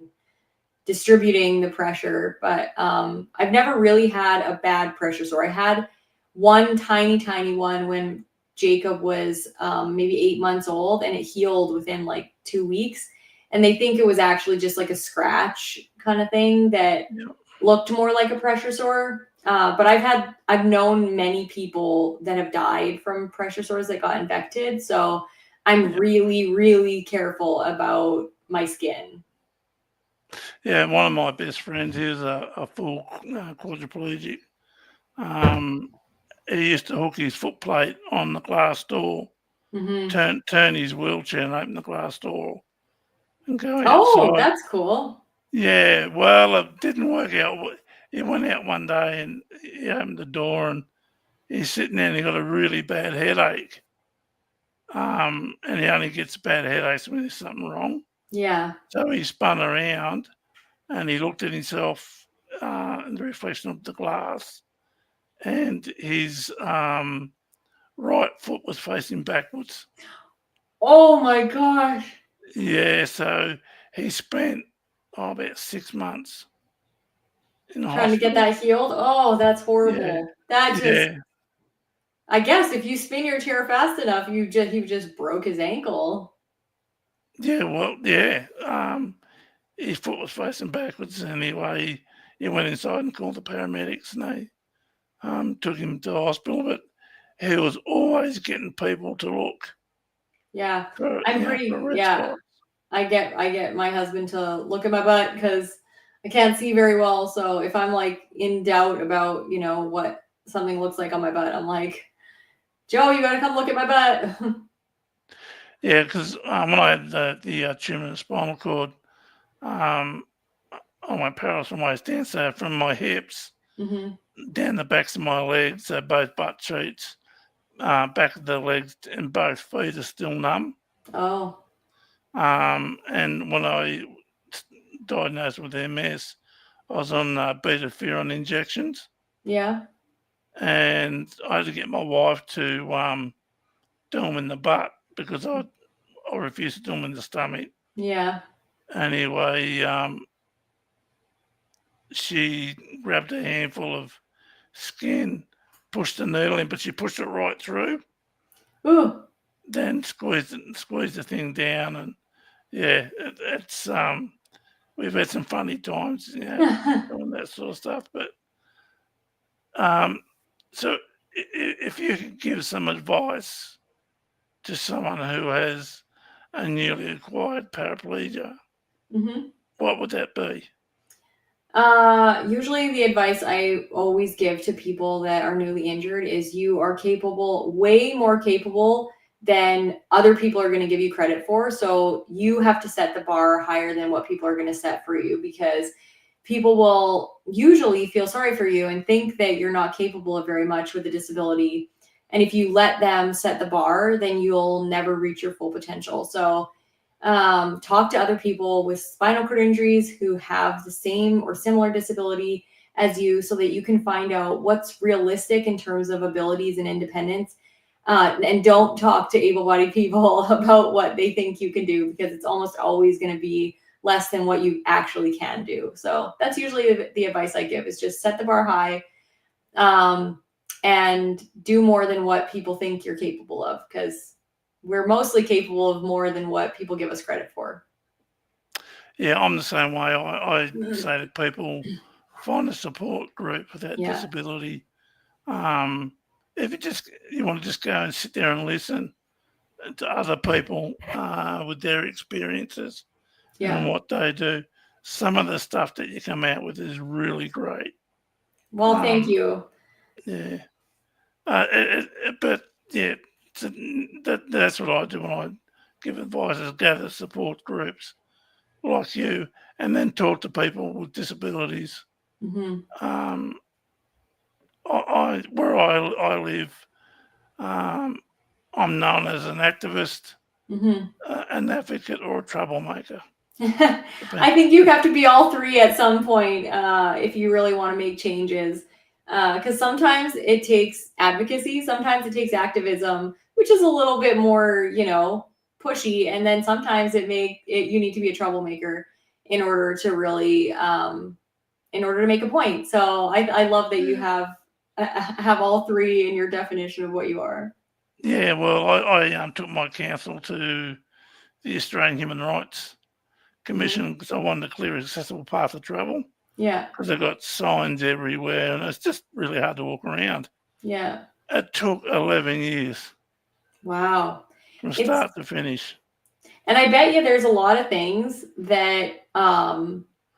[SPEAKER 2] distributing the pressure. But I've never really had a bad pressure sore. I had one tiny one when Jacob was maybe 8 months old, and it healed within like 2 weeks. And they think it was actually just like a scratch kind of thing that looked more like a pressure sore. But I've known many people that have died from pressure sores that got infected. So I'm really, really careful about my skin.
[SPEAKER 1] Yeah, one of my best friends, he was a full quadriplegic. He used to hook his foot plate on the glass door, turn his wheelchair and open the glass door and go
[SPEAKER 2] Oh,
[SPEAKER 1] outside.
[SPEAKER 2] that's cool.
[SPEAKER 1] Yeah, well, it didn't work out. He went out one day and he opened the door and he's sitting there and he got a really bad headache. And he only gets bad headaches when there's something wrong.
[SPEAKER 2] Yeah.
[SPEAKER 1] So he spun around and he looked at himself in the reflection of the glass, and his right foot was facing backwards.
[SPEAKER 2] Oh my gosh.
[SPEAKER 1] Yeah, so he spent about 6 months in the
[SPEAKER 2] Trying to get
[SPEAKER 1] hospital.
[SPEAKER 2] that healed. Oh, that's horrible. That just,
[SPEAKER 1] Yeah,
[SPEAKER 2] I guess if you spin your chair fast enough, he just broke his ankle.
[SPEAKER 1] yeah. Well, yeah. His foot was facing backwards anyway. He went inside and called the paramedics, and they took him to the hospital. But he was always getting people to look
[SPEAKER 2] Yeah.
[SPEAKER 1] for
[SPEAKER 2] I'm
[SPEAKER 1] red
[SPEAKER 2] yeah.
[SPEAKER 1] spots.
[SPEAKER 2] I get my husband to look at my butt because I can't see very well. So if I'm like in doubt about, what something looks like on my butt, I'm like, Joe, you gotta come look at my butt.
[SPEAKER 1] Yeah, because when I had the tumor in the spinal cord, um, on my paralysis from waist down, so from my hips down the backs of my legs, so both butt cheeks, back of the legs, and both feet are still numb.
[SPEAKER 2] Oh.
[SPEAKER 1] And when I diagnosed with MS, I was on beta ferron injections,
[SPEAKER 2] Yeah.
[SPEAKER 1] and I had to get my wife to do them in the butt because I refused to do them in the stomach.
[SPEAKER 2] Yeah.
[SPEAKER 1] Anyway, she grabbed a handful of skin, pushed the needle in, but she pushed it right through.
[SPEAKER 2] Ooh.
[SPEAKER 1] Then squeezed the thing down, and yeah, it's we've had some funny times, doing that sort of stuff. But so if you could give some advice to someone who has a newly acquired paraplegia, what would that be?
[SPEAKER 2] Usually the advice I always give to people that are newly injured is you are capable, way more capable than other people are going to give you credit for. So you have to set the bar higher than what people are going to set for you, because people will usually feel sorry for you and think that you're not capable of very much with a disability. And if you let them set the bar, then you'll never reach your full potential. So talk to other people with spinal cord injuries who have the same or similar disability as you, so that you can find out what's realistic in terms of abilities and independence. And don't talk to able-bodied people about what they think you can do, because it's almost always going to be less than what you actually can do. So that's usually the advice I give, is just set the bar high, and do more than what people think you're capable of, because we're mostly capable of more than what people give us credit for.
[SPEAKER 1] Yeah, I'm the same way. I say to people, find a support group for that disability. If you want to just go and sit there and listen to other people with their experiences and what they do, some of the stuff that you come out with is really great.
[SPEAKER 2] Well, thank you.
[SPEAKER 1] Yeah. But yeah, that's what I do when I give advice, is gather support groups like you, and then talk to people with disabilities.
[SPEAKER 2] Mm-hmm.
[SPEAKER 1] Where I live, I'm known as an activist, an advocate, or a troublemaker.
[SPEAKER 2] I think you have to be all three at some point if you really want to make changes. Because sometimes it takes advocacy, sometimes it takes activism, which is a little bit more, pushy, and then sometimes you need to be a troublemaker in order to really in order to make a point. So I love that you have all three in your definition of what you are.
[SPEAKER 1] Yeah, well, I took my counsel to the Australian Human Rights Commission because I wanted a clear, accessible path of travel.
[SPEAKER 2] Yeah.
[SPEAKER 1] Because they've got signs everywhere, and it's just really hard to walk around.
[SPEAKER 2] Yeah.
[SPEAKER 1] It took 11 years.
[SPEAKER 2] Wow.
[SPEAKER 1] From start to finish.
[SPEAKER 2] And I bet you there's a lot of things that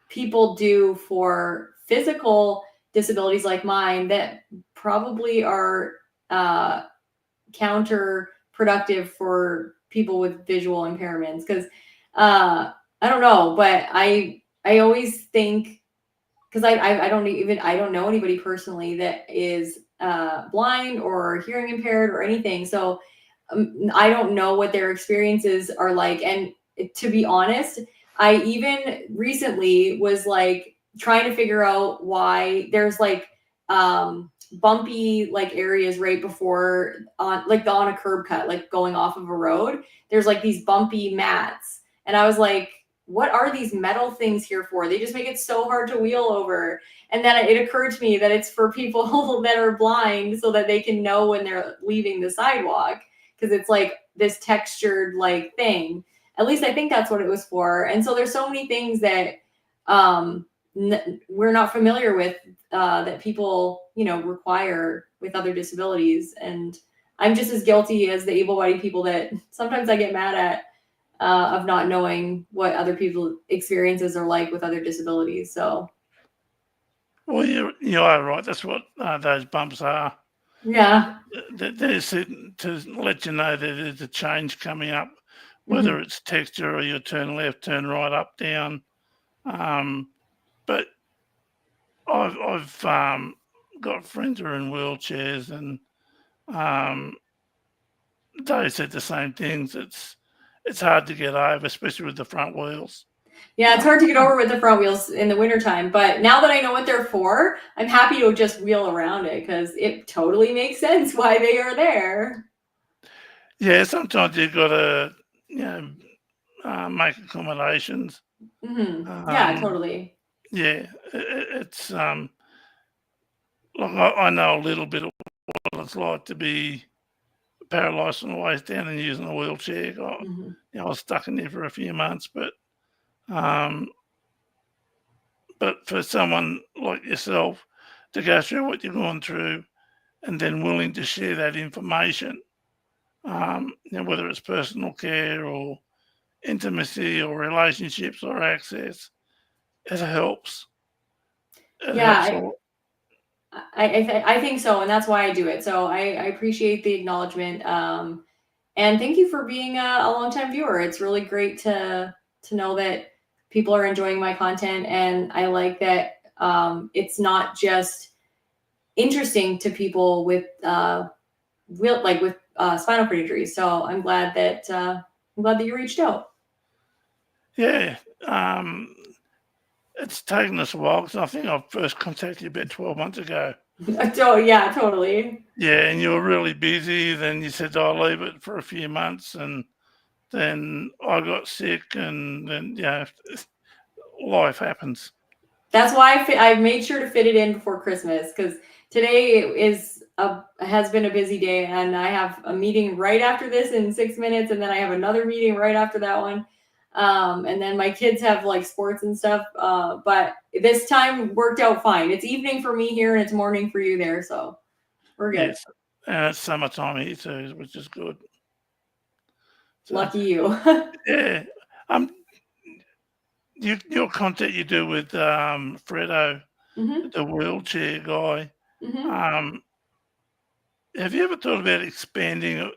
[SPEAKER 2] people do for physical disabilities like mine that probably are counterproductive for people with visual impairments. Because I don't know, but I always think, because I don't know anybody personally that is blind or hearing impaired or anything. So I don't know what their experiences are like. And to be honest, I even recently was like trying to figure out why there's like bumpy like areas right before on a curb cut, like going off of a road. There's like these bumpy mats. And I was like, what are these metal things here for? They just make it so hard to wheel over. And then it occurred to me that it's for people that are blind, so that they can know when they're leaving the sidewalk, because it's like this textured like thing. At least I think that's what it was for. And so there's so many things that we're not familiar with that people, require with other disabilities. And I'm just as guilty as the able-bodied people that sometimes I get mad at of not knowing what other people's experiences are like with other disabilities. So.
[SPEAKER 1] Well, you are right. That's what those bumps are.
[SPEAKER 2] Yeah.
[SPEAKER 1] They're to let you know that there's a change coming up, whether it's texture or you turn left, turn right, up, down. But I've got friends who are in wheelchairs, and they said the same things. It's hard to get over, especially with the front wheels.
[SPEAKER 2] Yeah, it's hard to get over with the front wheels in the wintertime. But now that I know what they're for, I'm happy to just wheel around it, because it totally makes sense why they are there.
[SPEAKER 1] Yeah, sometimes you've got to, make accommodations.
[SPEAKER 2] Yeah, totally.
[SPEAKER 1] Yeah, it's look, I know a little bit of what it's like to be paralysed from the waist down and using a wheelchair. I was stuck in there for a few months, but for someone like yourself to go through what you're going through, and then willing to share that information, whether it's personal care or intimacy or relationships or access, it helps.
[SPEAKER 2] I think so, and that's why I do it. So I appreciate the acknowledgement, and thank you for being a longtime viewer. It's really great to know that people are enjoying my content, and I like that it's not just interesting to people with spinal cord injuries. So I'm glad that you reached out.
[SPEAKER 1] Yeah. It's taken us a while because I think I first contacted you about 12 months ago.
[SPEAKER 2] Yeah, totally.
[SPEAKER 1] Yeah, and you were really busy. Then you said, I'll leave it for a few months. And then I got sick, and then, life happens.
[SPEAKER 2] That's why I made sure to fit it in before Christmas, because today has been a busy day, and I have a meeting right after this in 6 minutes, and then I have another meeting right after that one. And then my kids have like sports and stuff. But this time worked out fine. It's evening for me here, and it's morning for you there, so we're good.
[SPEAKER 1] Yes. And it's summertime here too, which is good. So,
[SPEAKER 2] Lucky you.
[SPEAKER 1] yeah. Um, your content you do with Fredo,
[SPEAKER 2] Hmm.
[SPEAKER 1] the wheelchair guy,
[SPEAKER 2] Hmm.
[SPEAKER 1] um, have you ever thought about expanding it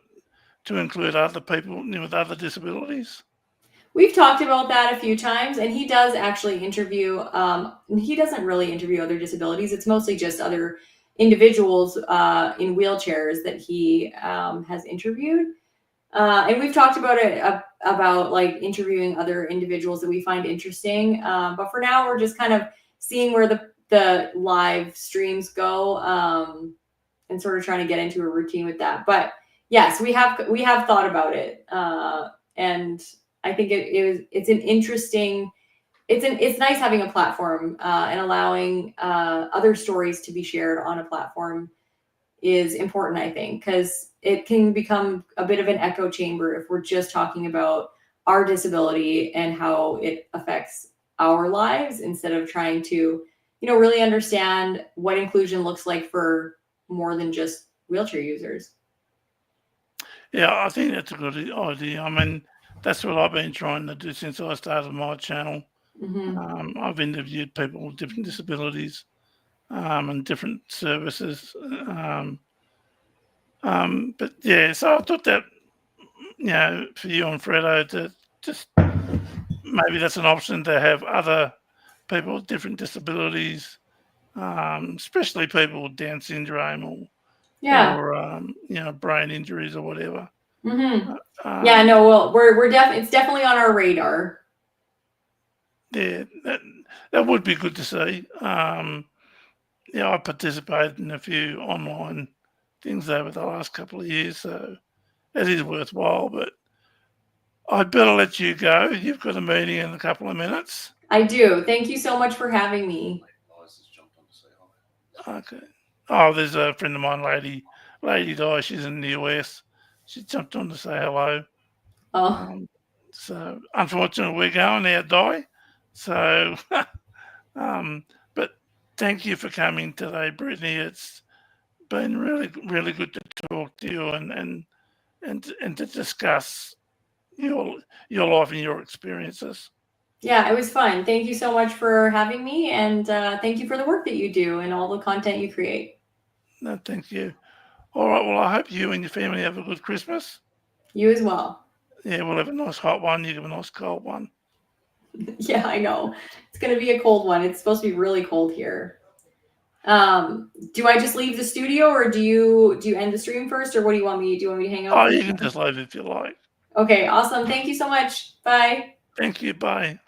[SPEAKER 1] to include other people with other disabilities?
[SPEAKER 2] We've talked about that a few times, and he does actually interview. He doesn't really interview other disabilities. It's mostly just other individuals in wheelchairs that he has interviewed. And we've talked about it about like interviewing other individuals that we find interesting. But for now, we're just kind of seeing where the live streams go, and sort of trying to get into a routine with that. But yes, we have thought about it, and I think it's an interesting. It's nice having a platform, and allowing other stories to be shared on a platform is important, I think, because it can become a bit of an echo chamber if we're just talking about our disability and how it affects our lives, instead of trying to, really understand what inclusion looks like for more than just wheelchair users.
[SPEAKER 1] Yeah, I think that's a good idea. I mean, that's what I've been trying to do since I started my channel.
[SPEAKER 2] Hmm.
[SPEAKER 1] I've interviewed people with different disabilities and different services. But yeah, so I thought that, for you and Fredo to just maybe that's an option to have other people with different disabilities, especially people with Down syndrome
[SPEAKER 2] Yeah.
[SPEAKER 1] brain injuries or whatever.
[SPEAKER 2] Hmm. Yeah.
[SPEAKER 1] Um,
[SPEAKER 2] No. Well, it's definitely on our radar.
[SPEAKER 1] yeah, that would be good to see. Yeah, I participated in a few online things over the last couple of years, so it is worthwhile. But I'd better let you go. You've got a meeting in a couple of minutes.
[SPEAKER 2] I do. Thank you so much for having me.
[SPEAKER 1] Okay. Oh, there's a friend of mine, Lady Di. She's in the US. She jumped on to say hello.
[SPEAKER 2] Oh,
[SPEAKER 1] Um, so unfortunately, we're going now, Di. So, but thank you for coming today, Brittney. It's been really, really good to talk to you and to discuss your your life and your experiences.
[SPEAKER 2] yeah, it was fun. Thank you so much for having me, and thank you for the work that you do and all the content you create.
[SPEAKER 1] No, thank you. All right. Well, I hope you and your family have a good Christmas.
[SPEAKER 2] You as well.
[SPEAKER 1] Yeah, we'll have a nice hot one. You have a nice cold one.
[SPEAKER 2] Yeah, I know. It's going to be a cold one. It's supposed to be really cold here. Do I just leave the studio, or do you end the stream first, or what do you want me? Do you want me to hang out
[SPEAKER 1] Oh,
[SPEAKER 2] for a
[SPEAKER 1] you
[SPEAKER 2] minute?
[SPEAKER 1] can just leave if you like.
[SPEAKER 2] Okay, awesome. Thank you so much. Bye.
[SPEAKER 1] Thank you. Bye.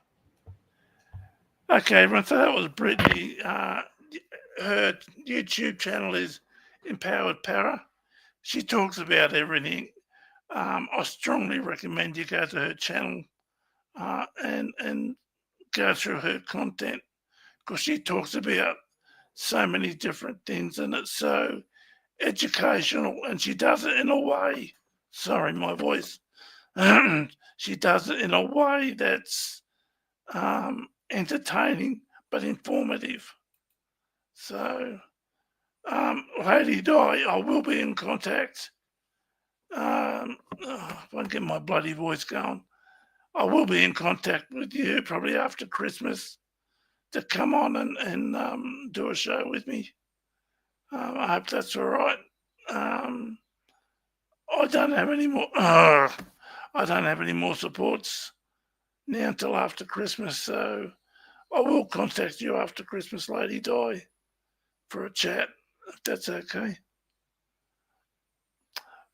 [SPEAKER 1] Okay, everyone. So that was Brittney. Her YouTube channel is Empowered Para. She talks about everything. I strongly recommend you go to her channel and go through her content because she talks about so many different things and it's so educational and she does it in a way. Sorry, my voice. She does it in a way that's entertaining but informative. So, Lady Di, I will be in contact. If I can get my bloody voice going, I will be in contact with you probably after Christmas to come on and do a show with me. I hope that's all right. Um, I don't have any more. I don't have any more supports now until after Christmas, so I will contact you after Christmas, Lady Di, for a chat if that's okay.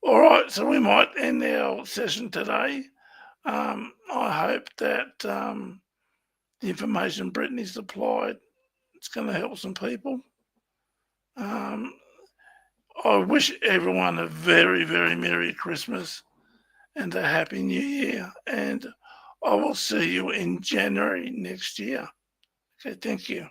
[SPEAKER 1] All right, so we might end our session today. I hope that the information Brittney supplied, it's going to help some people. Um, I wish everyone a very, very Merry Christmas and a Happy New Year. And I will see you in January next year. Okay, thank you.